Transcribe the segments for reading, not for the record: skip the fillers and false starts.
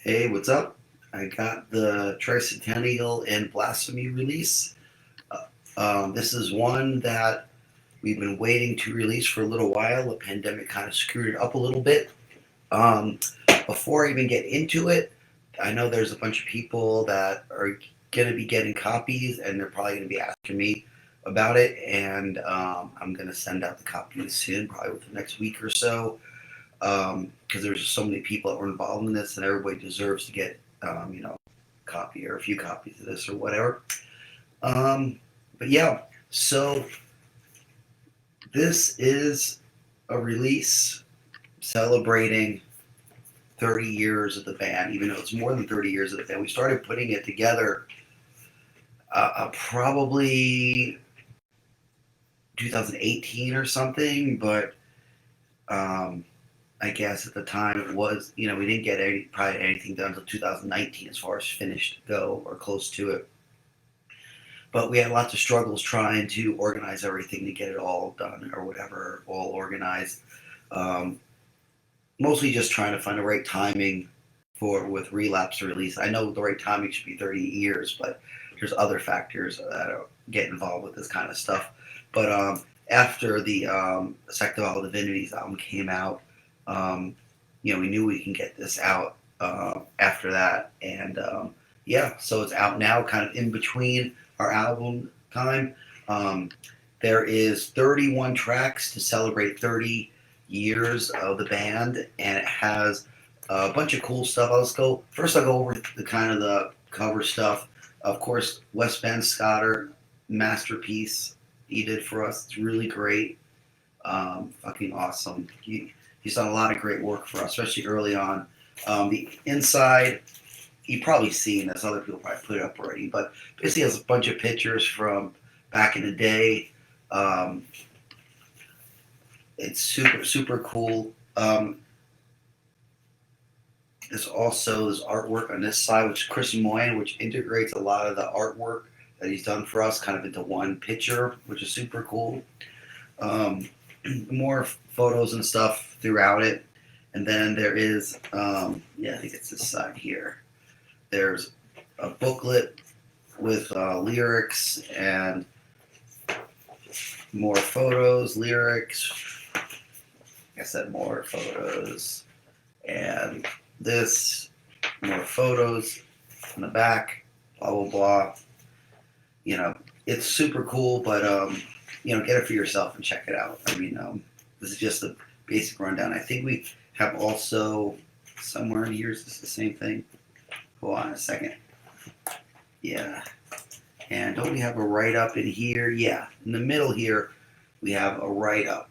Hey, what's up? I got the Tricennial and Blasphemy release. This is one that we've been waiting to release for a little while. The pandemic kind of screwed it up a little bit. Um, Before I even get into it, I know there's a bunch of people that are going to be getting copies, and they're probably going to be asking me about it. And I'm going to send out the copies soon, probably within the next week or so, because there's just so many people that were involved in this, and everybody deserves to get, a copy or a few copies of this or whatever. Um, but yeah, so this is a release celebrating 30 years of the band, even though it's more than 30 years of the band. We started putting it together probably 2018 or something, but um, I guess at the time it was, we didn't get probably anything done until 2019 as far as finished go or close to it. But we had lots of struggles trying to organize everything to get it all done or whatever, all organized. Um, Mostly just trying to find the right timing for with relapse release. I know the right timing should be 30 years, but there's other factors that get involved with this kind of stuff. But after the Sect of All Divinities album came out, we knew we can get this out after that, and yeah, so it's out now, kind of in between our album time. Um, there is 31 tracks to celebrate 30 years of the band, and it has a bunch of cool stuff. I'll go over the kind of the cover stuff. Of course, Wes Van Scotter, masterpiece he did for us. It's really great. Fucking awesome. He's done a lot of great work for us, especially early on. The inside, you've probably seen this. Other people probably put it up already, but basically has a bunch of pictures from back in the day. Um, it's super super cool. There's also this artwork on this side, which is Chris Moyen, which integrates a lot of the artwork that he's done for us kind of into one picture, which is super cool. Um, More photos and stuff throughout it. And then there is, I think it's this side here. There's a booklet with lyrics and more photos, lyrics. Like I said, more photos. And this, more photos on the back, blah, blah, blah. It's super cool, but, get it for yourself and check it out. I mean, this is just a basic rundown. I think we have also, somewhere in here, is this the same thing? Hold on a second. Yeah. And don't we have a write-up in here? Yeah. In the middle here, we have a write-up.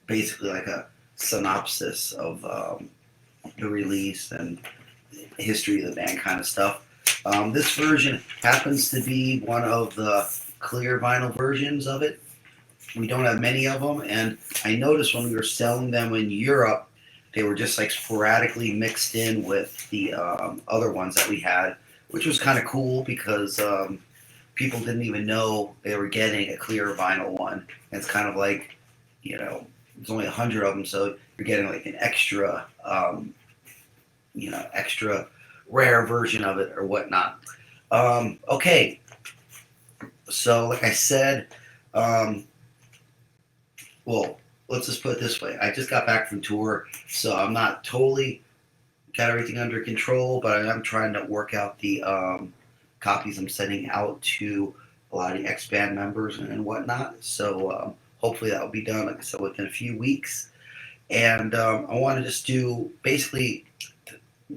Basically like a synopsis of the release and history of the band kind of stuff. This version happens to be one of the clear vinyl versions of it. We don't have many of them, and I noticed when we were selling them in Europe, they were just like sporadically mixed in with the other ones that we had, which was kind of cool because people didn't even know they were getting a clear vinyl one. And it's kind of like, there's only 100 of them, so you're getting like an extra, extra rare version of it or whatnot. Okay, so like I said, well, let's just put it this way. I just got back from tour, so I'm not totally got everything under control, but I am trying to work out the copies I'm sending out to a lot of the X-Band members and whatnot. So hopefully that will be done, like I said, within a few weeks. And I want to just do, basically,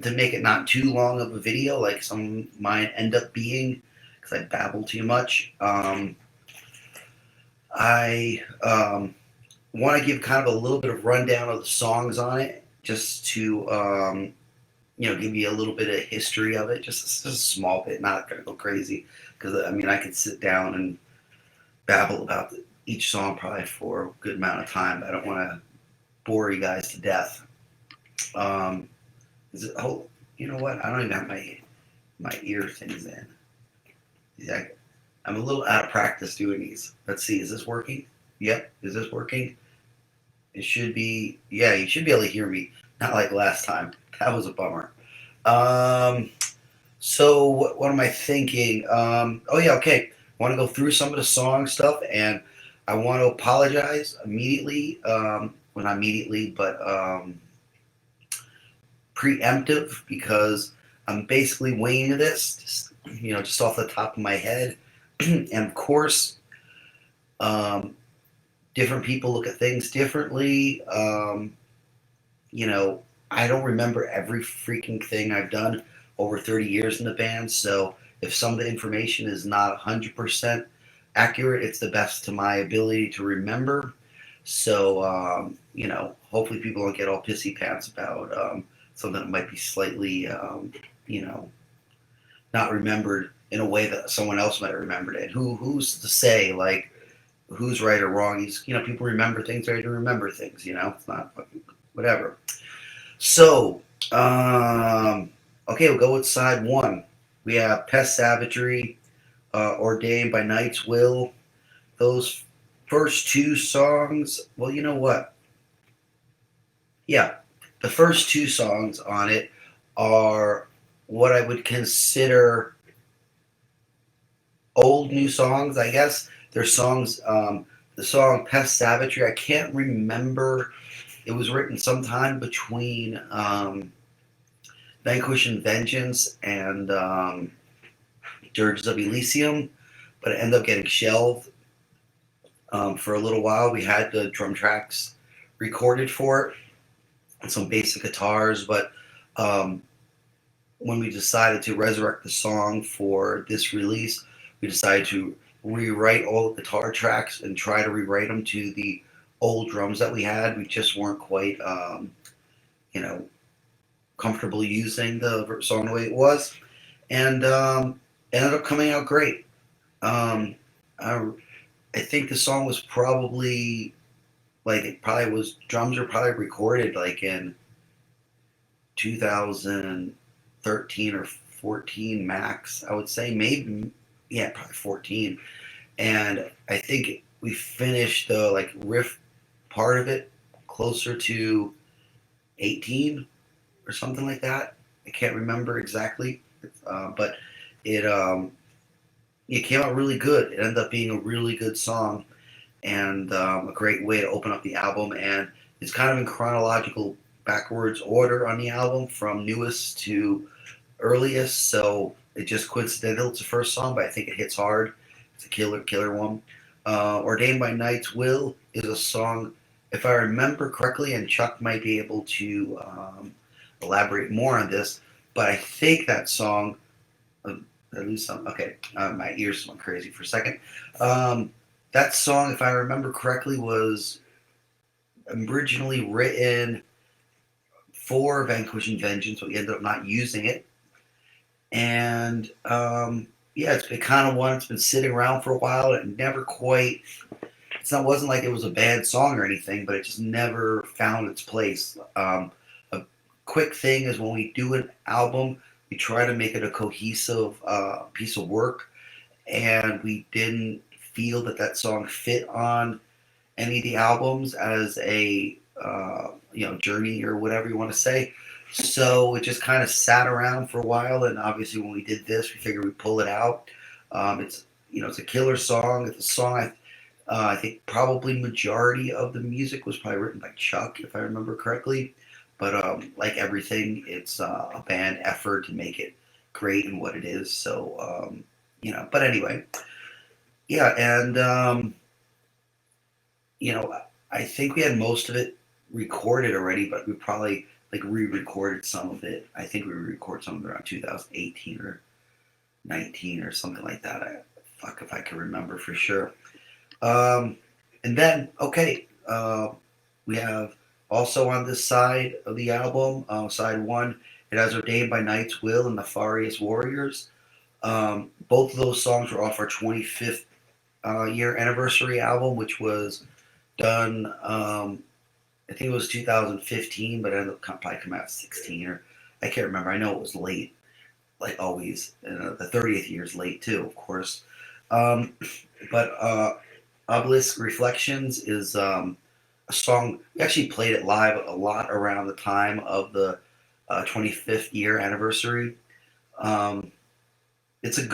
to make it not too long of a video, like some might end up being, because I babble too much. I want to give kind of a little bit of rundown of the songs on it, just to give you a little bit of history of it, just a small bit, not going to go crazy, because I could sit down and babble about each song probably for a good amount of time, but I don't want to bore you guys to death. You know what? I don't even have my ear things in. Yeah, I'm a little out of practice doing these. Let's see, is this working? Yep, is this working? It should be. Yeah, you should be able to hear me. Not like last time. That was a bummer. Um, so what am I thinking? Oh yeah, okay. I want to go through some of the song stuff, and I want to apologize immediately. Well, not immediately, but preemptive because I'm basically weighing this, just off the top of my head, and of course, um, different people look at things differently. You know, I don't remember every freaking thing I've done over 30 years in the band. So if some of the information is not 100% accurate, it's the best to my ability to remember. So, hopefully people don't get all pissy pants about something that might be slightly, you know, not remembered in a way that someone else might have remembered it. Who's to say, like, who's right or wrong? People remember things, they remember things, it's not whatever. So, okay, we'll go with side one. We have Pest Savagery, Ordained by Night's Will. Those first two songs, well, you know what? Yeah, the first two songs on it are what I would consider old new songs, I guess. They're songs, the song Pest Savagery, I can't remember. It was written sometime between Vanquish and Vengeance and Dirges of Elysium, but it ended up getting shelved for a little while. We had the drum tracks recorded for it and some basic guitars, but um, when we decided to resurrect the song for this release, we decided to rewrite all the guitar tracks and try to rewrite them to the old drums that we had. We just weren't quite, you know, comfortable using the song the way it was, and ended up coming out great. Um, I, I think the song was probably it probably was drums were probably recorded like in 2013 or 14 max. I would say maybe yeah probably 14, and I think we finished the riff part of it closer to 18 or something like that. I can't remember exactly, but it it came out really good. It ended up being a really good song and a great way to open up the album. And it's kind of in chronological backwards order on the album from newest to earliest. So it just coincidental. It's the first song, but I think it hits hard. It's a killer one. Ordained by Night's Will is a song, if I remember correctly, and Chuck might be able to elaborate more on this, but I think that song, uh, I lose some, okay, my ears went crazy for a second. That song, if I remember correctly, was originally written for Vanquish and Vengeance, but we ended up not using it. And yeah, it's been kind of one. It's been sitting around for a while. It never quite. Wasn't like it was a bad song or anything, but it just never found its place. A quick thing is when we do an album, we try to make it a cohesive piece of work, and we didn't feel that song fit on any of the albums as a journey or whatever you want to say. So it just kind of sat around for a while, and obviously when we did this, we figured we'd pull it out. It's a killer song. It's a song I think probably majority of the music was probably written by Chuck, if I remember correctly. But like everything, it's a band effort to make it great and what it is. So but anyway, yeah, and I think we had most of it recorded already, but we probably re-recorded some of it. I think we recorded some of it around 2018 or 19 or something like that. Fuck if I can remember for sure. And then, okay, we have also on this side of the album, side one, it has Ordained by Night's Will and Nefarious Warriors. Both of those songs were off our 25th year anniversary album, which was done, I think it was 2015, but it ended up probably coming out 16 or I can't remember. I know it was late, like always. And the 30th year is late too, of course. But Obelisk Reflections is a song. We actually played it live a lot around the time of the 25th year anniversary. Um, it's a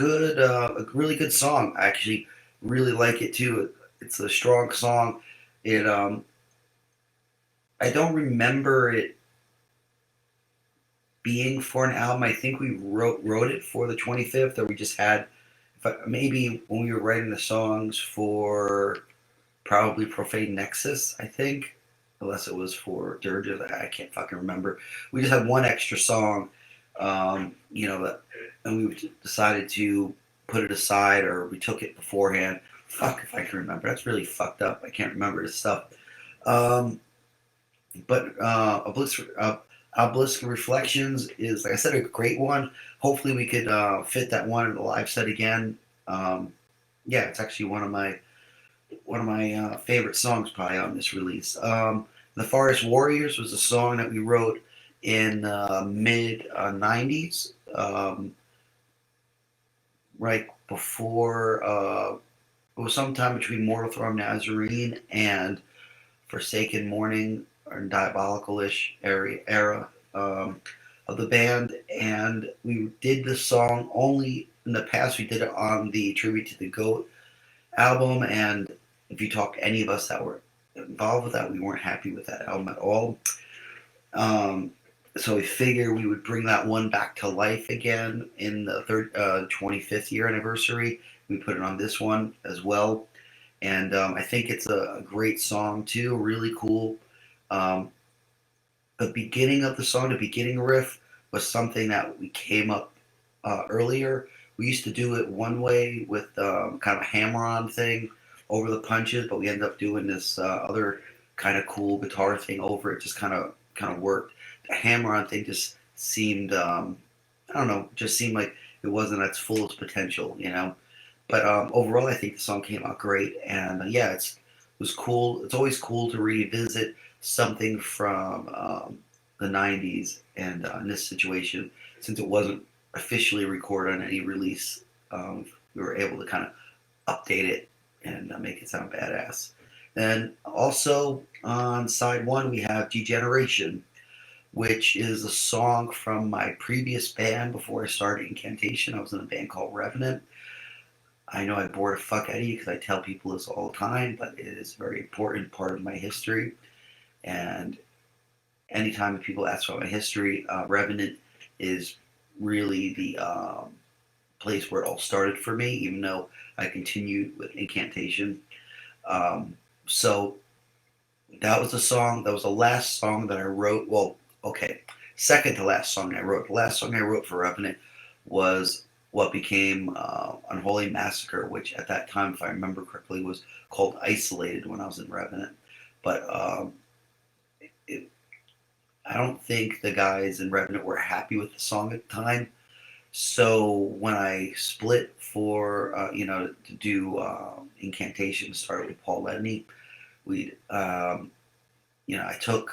really good song. I actually really like it too. It's a strong song. It I don't remember it being for an album. I think we wrote it for the 25th, or we just had maybe when we were writing the songs for probably Profane Nexus. I think, unless it was for Dirge, I can't fucking remember. We just had one extra song, and we decided to put it aside, or we took it beforehand. Fuck if I can remember. That's really fucked up. I can't remember this stuff. Um, but Obelisk Reflections is, like I said, a great one. Hopefully, we could fit that one in the live set again. Yeah, it's actually one of my favorite songs probably on this release. The Forest Warriors was a song that we wrote in mid '90s, right before it was sometime between Mortal Throne Nazarene and Forsaken Morning or Diabolical-ish era of the band, and we did the song only in the past. We did it on the Tribute to the Goat album, and if you talk to any of us that were involved with that, we weren't happy with that album at all. Um, so we figured we would bring that one back to life again in the 25th year anniversary. We put it on this one as well, and I think it's a great song too, really cool. Um, the beginning of the song, the beginning riff, was something that we came up earlier. We used to do it one way with kind of a hammer-on thing over the punches, but we ended up doing this other kind of cool guitar thing over it. Just kind of worked. The hammer-on thing just seemed, I don't know, just seemed like it wasn't at its fullest potential, you know. But overall, I think the song came out great, and yeah, it was cool. It's always cool to revisit something from the '90s, and in this situation, since it wasn't officially recorded on any release, we were able to kind of update it and make it sound badass. Then also on side one, we have Degeneration, which is a song from my previous band before I started Incantation. I was in a band called Revenant. I know I bore the fuck out of you because I tell people this all the time, but it is a very important part of my history. And anytime people ask about my history, Revenant is really the place where it all started for me, even though I continued with Incantation. So that was the song. That was the last song that I wrote. Well, okay, second to last song I wrote. The last song I wrote for Revenant was what became Unholy Massacre, which at that time, if I remember correctly, was called Isolated when I was in Revenant. But it, I don't think the guys in Revenant were happy with the song at the time. So when I split for to do Incantation, started with Paul Ledney, we I took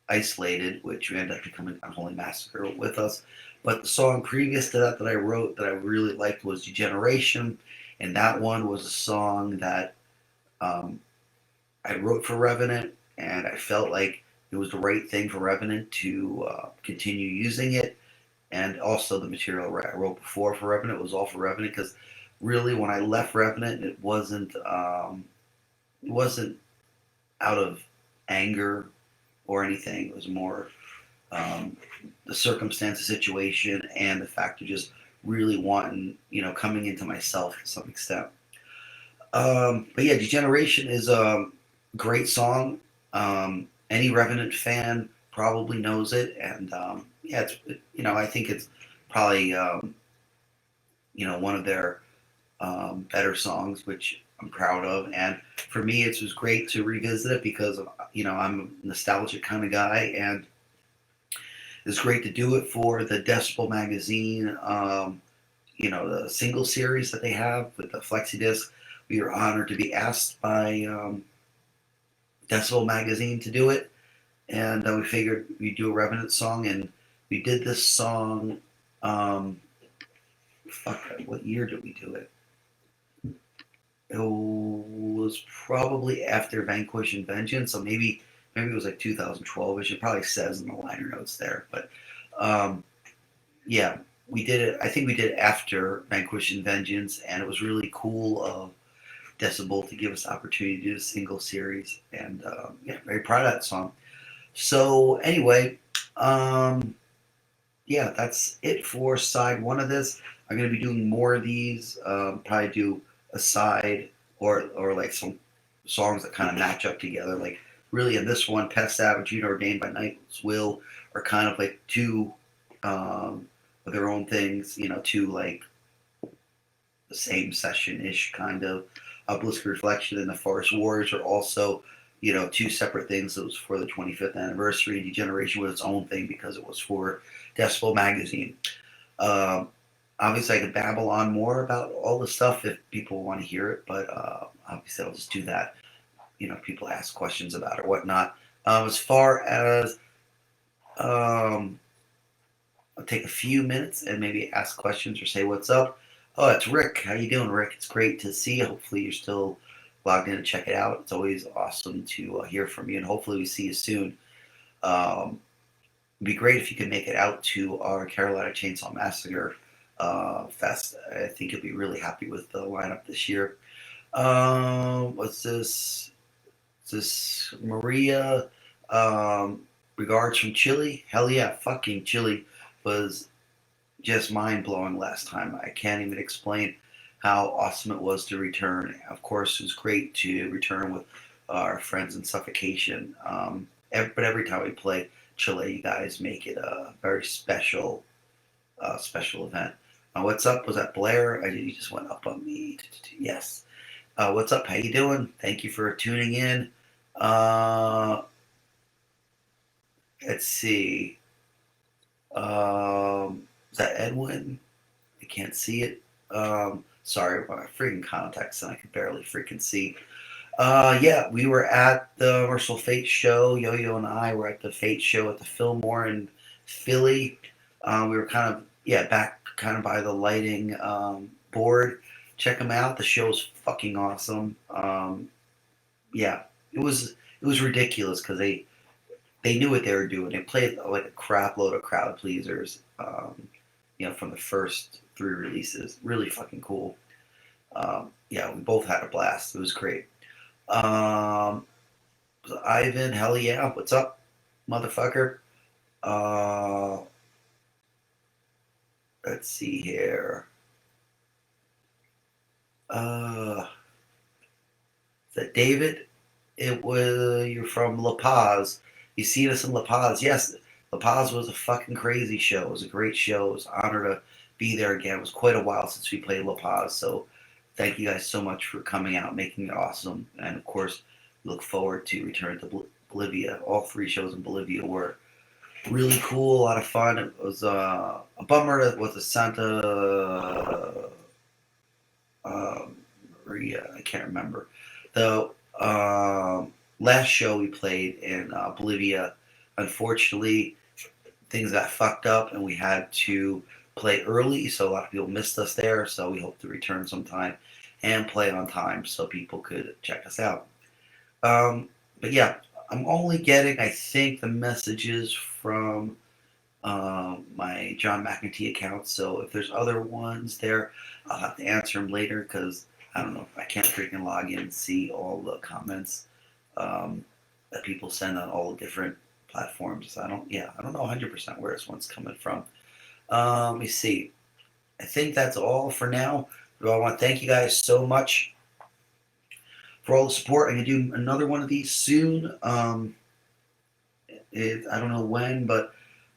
Isolated, which ended up becoming Unholy Massacre with us. But the song previous to that I wrote that I really liked was Degeneration, and that one was a song that um, I wrote for Revenant, and I felt like it was the right thing for Revenant to continue using it. And also the material I wrote before for Revenant was all for Revenant, because really when I left Revenant, it wasn't out of anger or anything. It was more um, the circumstance, the situation, and the fact of just really wanting, coming into myself to some extent. But yeah, Degeneration is a great song. Any Revenant fan probably knows it, and yeah, I think it's probably one of their better songs, which I'm proud of. And for me, it was great to revisit it because I'm a nostalgic kind of guy, and it's great to do it for the Decibel magazine. The single series that they have with the flexi disc. We were honored to be asked by Decibel magazine to do it, and we figured we'd do a Revenant song, and we did this song. Um, what year did we do it? It was probably after Vanquish and Vengeance, so maybe maybe it was like 2012. It probably says in the liner notes there, but um, yeah, we did it. I think we did it after Vanquish and Vengeance, and it was really cool of Decibel to give us the opportunity to do a single series, and yeah, very proud of that song. So anyway, um, yeah, that's it for side one of this. I'm gonna be doing more of these. Probably do a side or like some songs that kind of match up together. Like really in this one, Pet Savage, You Know, Ordained by Night's Will are kind of like two of their own things. You know, two like the same session ish kind of. Obelisk Reflection and the Forest Wars are also, you know, two separate things. It was for the 25th anniversary. Degeneration was its own thing because it was for Decibel magazine. Um, Obviously, I could babble on more about all the stuff if people want to hear it, but obviously, I'll just do that. You know, if people ask questions about it or whatnot. As far as um, I'll take a few minutes and maybe ask questions or say what's up. Oh, it's Rick. How you doing, Rick? It's great to see you. Hopefully, you're still logged in to check it out. It's always awesome to hear from you, and hopefully, we see you soon. Um, It'd be great if you could make it out to our Carolina Chainsaw Massacre fest. I think you'll be really happy with the lineup this year. What's this? Is this Maria? Um, Regards from Chile. Hell yeah, fucking Chile was just mind blowing last time. I can't even explain how awesome it was to return. Of course, it was great to return with our friends in Suffocation. But every time we play Chile, you guys make it a very special, special event. What's up? Was that Blair? You just went up on me. Yes. What's up? How you doing? Thank you for tuning in. Uh, let's see. Is that Edwin? I can't see it. Sorry, my freaking contacts and I can barely freaking see. Yeah, we were at the Merciful Fate show. Yo Yo and I were at the Fate show at the Fillmore in Philly. We were kind of back kind of by the lighting board. Check them out. The show's fucking awesome. Yeah, it was ridiculous because they knew what they were doing. They played like a crap load of crowd pleasers. You know, from the first three releases, really fucking cool. Yeah, we both had a blast. It was great. Um, Ivan, hell yeah, what's up, motherfucker? Uh, let's see here. Uh, is that David? It was you're from La Paz. You seen us in La Paz? Yes, La Paz was a fucking crazy show. It was a great show. It was an honor to be there again. It was quite a while since we played La Paz, so thank you guys so much for coming out, making it awesome, and of course, look forward to returning to Bolivia. All three shows in Bolivia were really cool, a lot of fun. It was a bummer that was a Santa Maria. I can't remember. The last show we played in Bolivia, unfortunately, things got fucked up and we had to play early. So a lot of people missed us there. So we hope to return sometime and play on time so people could check us out. But yeah, I'm only getting, I think, the messages from my John McEntee account. So if there's other ones there, I'll have to answer them later because I don't know. I can't freaking log in and see all the comments that people send on all the different platforms. I don't know 100% where this one's coming from. Let me see. I think that's all for now. But I want to thank you guys so much for all the support. I'm going to do another one of these soon. I don't know when, but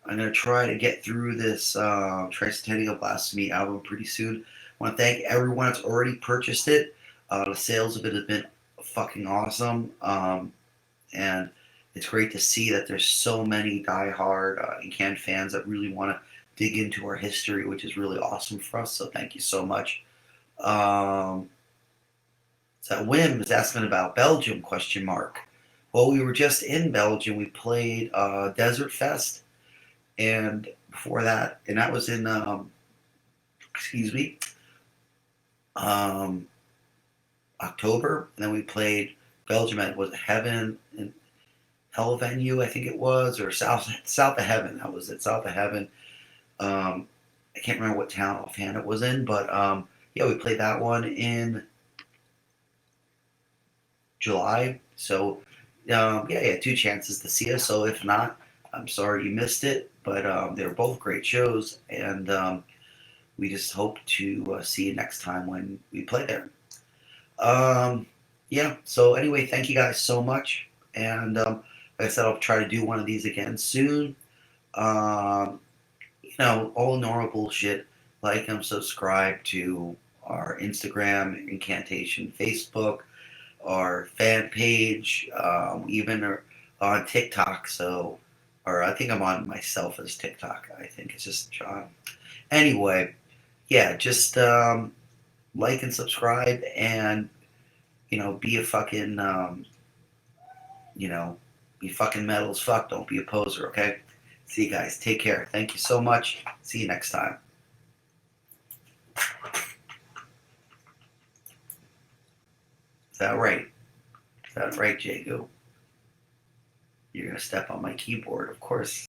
I'm going to try to get through this Tricennial of Blasphemy album pretty soon. I want to thank everyone that's already purchased it. The sales of it have been fucking awesome. And it's great to see that there's so many diehard Incan fans that really want to dig into our history, which is really awesome for us. So thank you so much. So Wim is asking about Belgium, question mark. Well, we were just in Belgium. We played Desert Fest, and before that, and that was in, excuse me, um, October. And then we played Belgium at, was it Hell Venue, I think it was, or South of Heaven. That was it, South of Heaven. I can't remember what town offhand it was in, but yeah, we played that one in July. So yeah, yeah, two chances to see us. So if not, I'm sorry you missed it, but they were both great shows, and we just hope to see you next time when we play there. Um, yeah. So anyway, thank you guys so much, and like I said, I'll try to do one of these again soon. Um, all normal bullshit. Like and subscribe to our Instagram, Incantation, Facebook, our fan page, even on TikTok. So, or I think I'm on myself as TikTok. I think it's just John. Anyway, yeah, just like and subscribe, and be a fucking you know, be fucking metal as fuck. Don't be a poser. Okay. See you guys. Take care. Thank you so much. See you next time. Is that right? Is that right, Jago? You're gonna step on my keyboard, of course.